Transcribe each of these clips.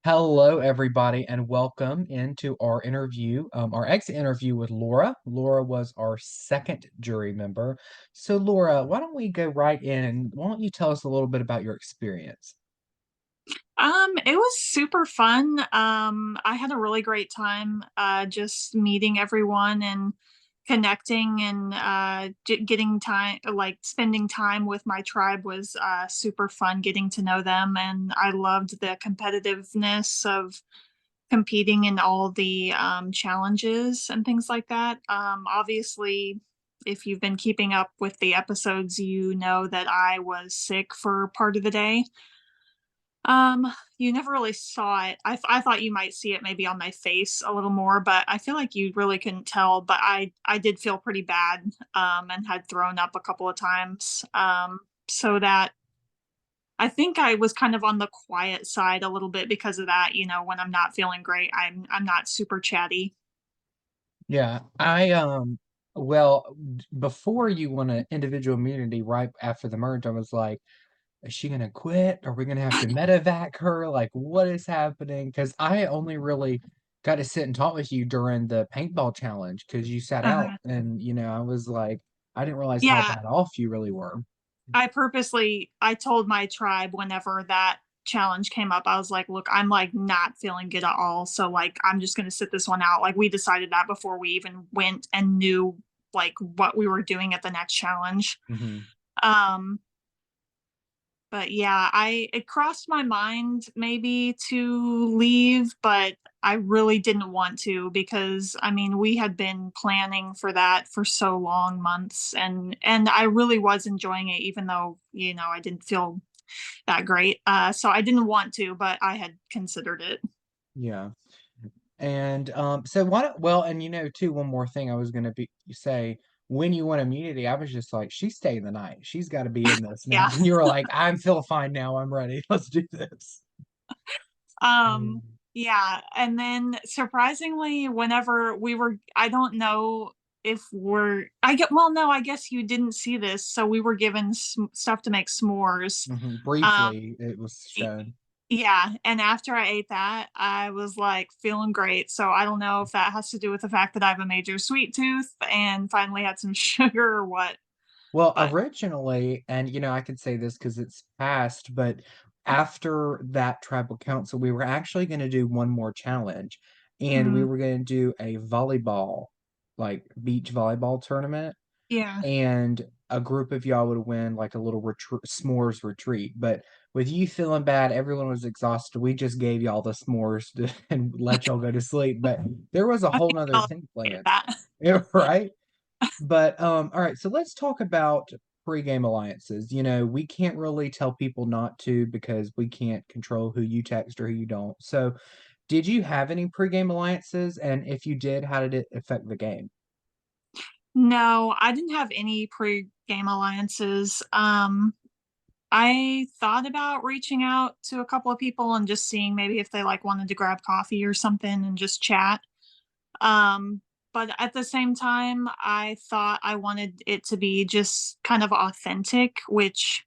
Hello, everybody, and welcome into our interview, our exit interview with Laura. Laura was our second jury member. So, Laura, why don't we go right in and why don't you tell us a little bit about your experience? It was super fun. I had a really great time just meeting everyone and connecting and getting time, like spending time with my tribe was super fun getting to know them. And I loved the competitiveness of competing in all the challenges and things like that. Obviously, if you've been keeping up with the episodes, you know that I was sick for part of the day. You never really saw it. I thought you might see it maybe on my face a little more, but I feel like you really couldn't tell. But I did feel pretty bad, and had thrown up a couple of times. So that I think I was kind of on the quiet side a little bit because of that. You know, when I'm not feeling great, I'm not super chatty. Yeah, before you won an individual immunity right after the merge, I was like, is she gonna quit? Are we gonna have to medevac her? Like, what is happening? Because I only really got to sit and talk with you during the paintball challenge because you sat out, Uh, and I was like, I didn't realize how yeah, bad off you really were. I told my tribe whenever that challenge came up, I was like, look, I'm like not feeling good at all. So like I'm just gonna sit this one out. Like we decided that before we even went and knew like what we were doing at the next challenge. Hmm. Um, but yeah, I it crossed my mind maybe to leave, but I really didn't want to because I mean we had been planning for that for so long, months, and I really was enjoying it, even though, you know, I didn't feel that great. So I didn't want to, but I had considered it. Yeah. And so why don't well, and too, one more thing I was gonna be say when you won immunity, I was just like, she's staying the night. She's got to be in this now. Yeah. And you were like, I'm feel fine now. I'm ready. Let's do this. Um, Mm. yeah. And then surprisingly, whenever we were, I don't know if I get, well, no, I guess you didn't see this. So we were given stuff to make s'mores. Mhm. Um, Briefly, it was y- shown. yeah. And after I ate that, I was like feeling great. So I don't know if that has to do with the fact that I have a major sweet tooth and finally had some sugar or what, Well, but originally, and I could say this because it's past, but after that tribal council, we were actually going to do one more challenge, and we mm, were going to do a volleyball, like beach volleyball tournament, yeah. and a group of y'all would win like a little s'mores retreat. But with you feeling bad, everyone was exhausted. We just gave y'all the s'mores and let y'all go to sleep. But there was a I whole think nother I'll thing say planned. that. Right? But all right, so let's talk about pre-game alliances. We can't really tell people not to because we can't control who you text or who you don't. So, did you have any pre-game alliances? And if you did, how did it affect the game? No, I didn't have any pre-game alliances. I thought about reaching out to a couple of people and just seeing maybe if they like wanted to grab coffee or something and just chat. Um, but at the same time, I thought I wanted it to be just kind of authentic, which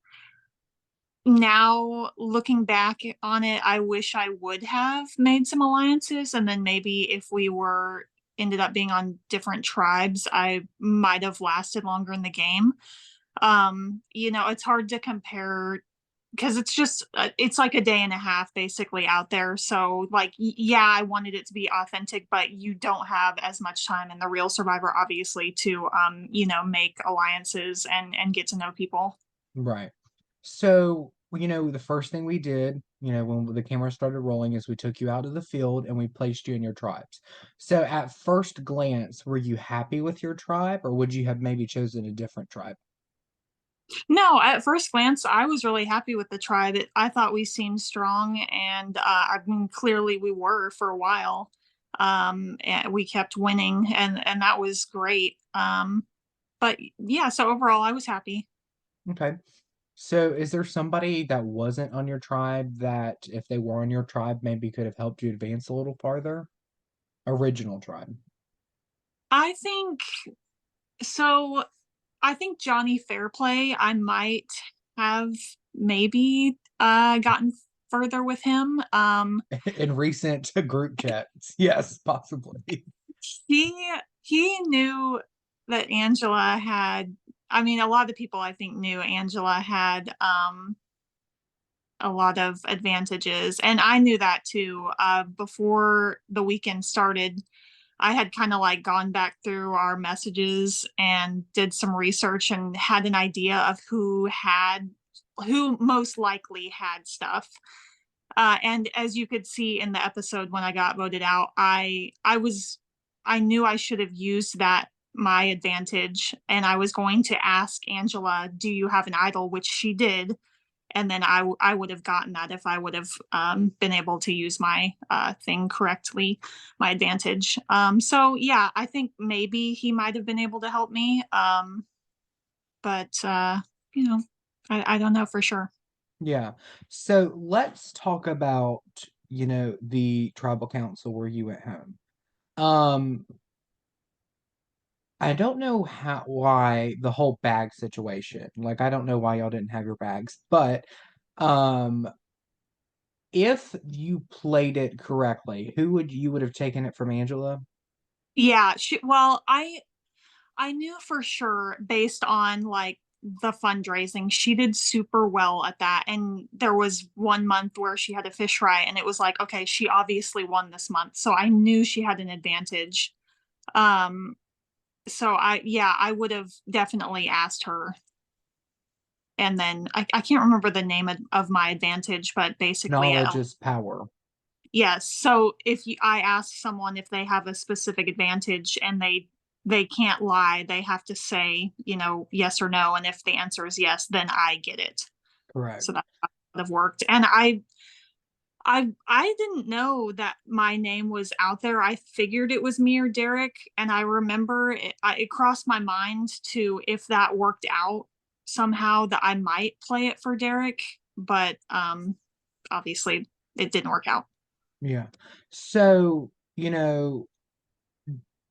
now looking back on it, I wish I would have made some alliances. And then maybe if we were ended up being on different tribes, I might have lasted longer in the game. You know, it's hard to compare because it's like a day and a half basically out there. So like yeah, I wanted it to be authentic, but you don't have as much time in the real survivor obviously to you know, make alliances and get to know people. Right. So, the first thing we did, when the camera started rolling, is we took you out of the field and we placed you in your tribes. So, at first glance, were you happy with your tribe, or would you have maybe chosen a different tribe? No, at first glance I was really happy with the tribe. I thought we seemed strong, and I mean clearly we were for a while. And we kept winning, and that was great. But yeah, so overall I was happy. Okay. So, is there somebody that wasn't on your tribe that, if they were on your tribe, maybe could have helped you advance a little farther? Original tribe. I think so. I think Johnny Fairplay, I might have maybe gotten. further with him. In recent group chats. Yes, possibly. He he knew that Angela had, I mean, a lot of people I think knew Angela had a lot of advantages, and I knew that too. Before the weekend started, I had kind of like gone back through our messages and did some research and had an idea of who most likely had stuff. And as you could see in the episode when I got voted out, I knew I should have used that my advantage, and I was going to ask Angela, "Do you have an idol?" Which she did, and then I would have gotten that if I would have been able to use my thing correctly, my advantage. So yeah, I think maybe he might have been able to help me, but you know, I don't know for sure. Yeah. So let's talk about, the tribal council where you went home. Um, I don't know why the whole bag situation. Like, I don't know why y'all didn't have your bags, but um, if you played it correctly, who would you would have taken it from Angela? Yeah, well, I knew for sure based on like the fundraising, she did super well at that. And there was one month where she had a fish fry, and it was like, okay, she obviously won this month. So I knew she had an advantage. Um, so yeah, I would have definitely asked her. And then I can't remember the name of my advantage, but basically, Knowledge is power. yes. So I ask someone if they have a specific advantage and they can't lie, they have to say, yes or no. And if the answer is yes, then I get it. Correct. So that would have worked. And I didn't know that my name was out there. I figured it was me or Derek, and I remember it crossed my mind to, if that worked out somehow, that I might play it for Derek, but obviously it didn't work out. Yeah. So,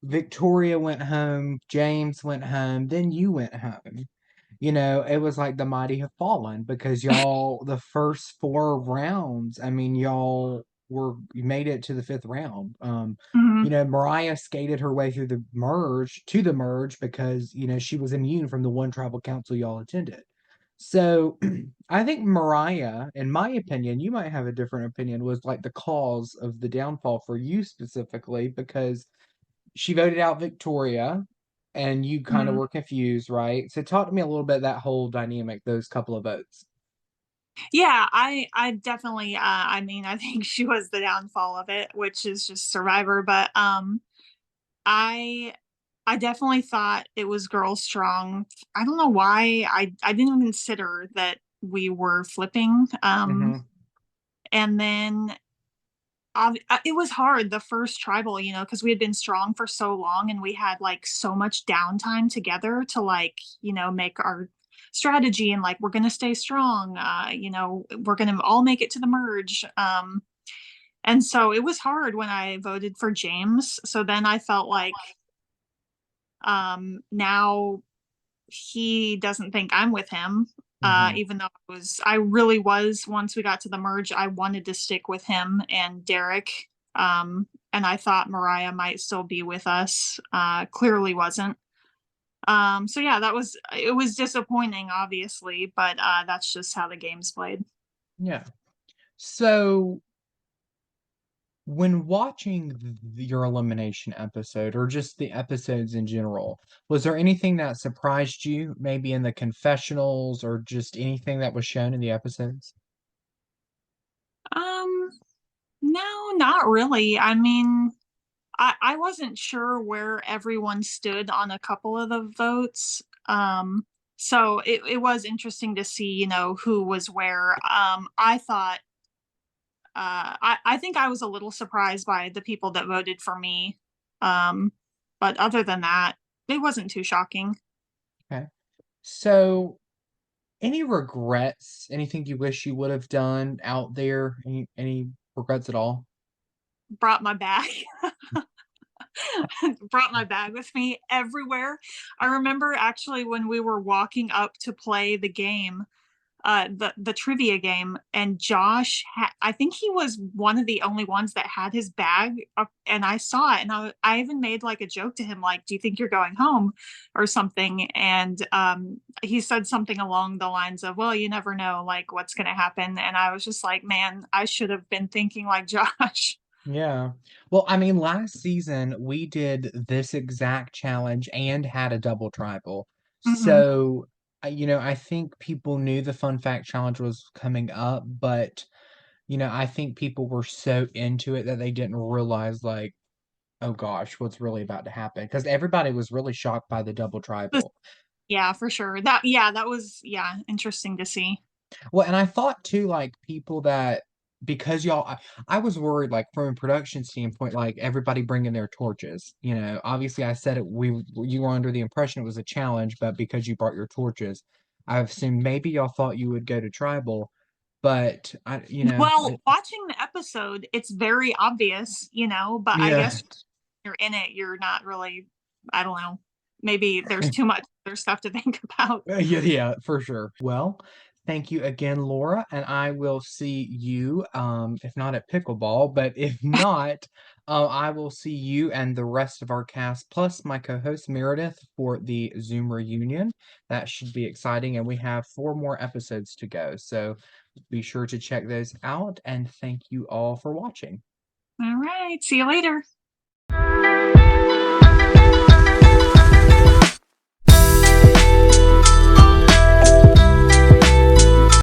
Victoria went home, James went home, then you went home. It was like the mighty have fallen because y'all, the first four rounds, I mean, you made it to the fifth round. Mhm. Mariah skated her way through the merge because, she was immune from the one tribal council y'all attended. So I think Mariah, in my opinion, you might have a different opinion, was like the cause of the downfall for you specifically because she voted out Victoria and you kind of Mhm. were confused, right? So talk to me a little bit that whole dynamic, those couple of votes. Yeah, I definitely I mean, I think she was the downfall of it, which is just Survivor, but I I definitely thought it was Girl Strong. I don't know why I didn't even consider that we were flipping. Hmm. And then it was hard the first tribal, because we had been strong for so long and we had like so much downtime together to like, make our strategy and like we're gonna stay strong. We're gonna all make it to the merge. And so it was hard when I voted for James. So then I felt like now he doesn't think I'm with him. Hmm. Even though I really was, once we got to the merge, I wanted to stick with him and Derek. And I thought Mariah might still be with us. Clearly wasn't. So yeah, it was disappointing, obviously, but that's just how the game's played. Yeah. So when watching your elimination episode or just the episodes in general, was there anything that surprised you, maybe in the confessionals or just anything that was shown in the episodes? Um, no, not really. I mean, I wasn't sure where everyone stood on a couple of the votes. So it was interesting to see, who was where. I thought, I think I was a little surprised by the people that voted for me. Um, but other than that, it wasn't too shocking. Okay. So any regrets? Anything you wish you would have done out there? Any regrets at all? Brought my bag. Brought my bag with me everywhere. I remember actually when we were walking up to play the game, the trivia game, and Josh I think he was one of the only ones that had his bag up, and I saw it, and I even made like a joke to him, like, do you think you're going home or something? And he said something along the lines of, well, you never know like what's going to happen. And I was just like, man, I should have been thinking like Josh. Yeah. Well, I mean, last season we did this exact challenge and had a double tribal. Hmm. So, I think people knew the fun fact challenge was coming up, but I think people were so into it that they didn't realize, like, oh gosh, what's really about to happen? Because everybody was really shocked by the double tribal. Yeah, for sure. That was, yeah, interesting to see. Well, and I thought too, like people that because I was worried, like from a production standpoint, like everybody bringing their torches. Obviously, I said it. You were under the impression it was a challenge, but because you brought your torches, I assumed maybe y'all thought you would go to tribal, but Well, watching the episode, it's very obvious, but I yeah. guess you're in it, you're not really, I don't know. Maybe there's too much other stuff to think about. Yeah, yeah, for sure. Well, thank you again, Laura, and I will see you, if not at pickleball, but if not, I will see you and the rest of our cast, plus my co-host Meredith for the Zoom reunion. That should be exciting, and we have 4 more episodes to go, so be sure to check those out, and thank you all for watching. All right. See you later.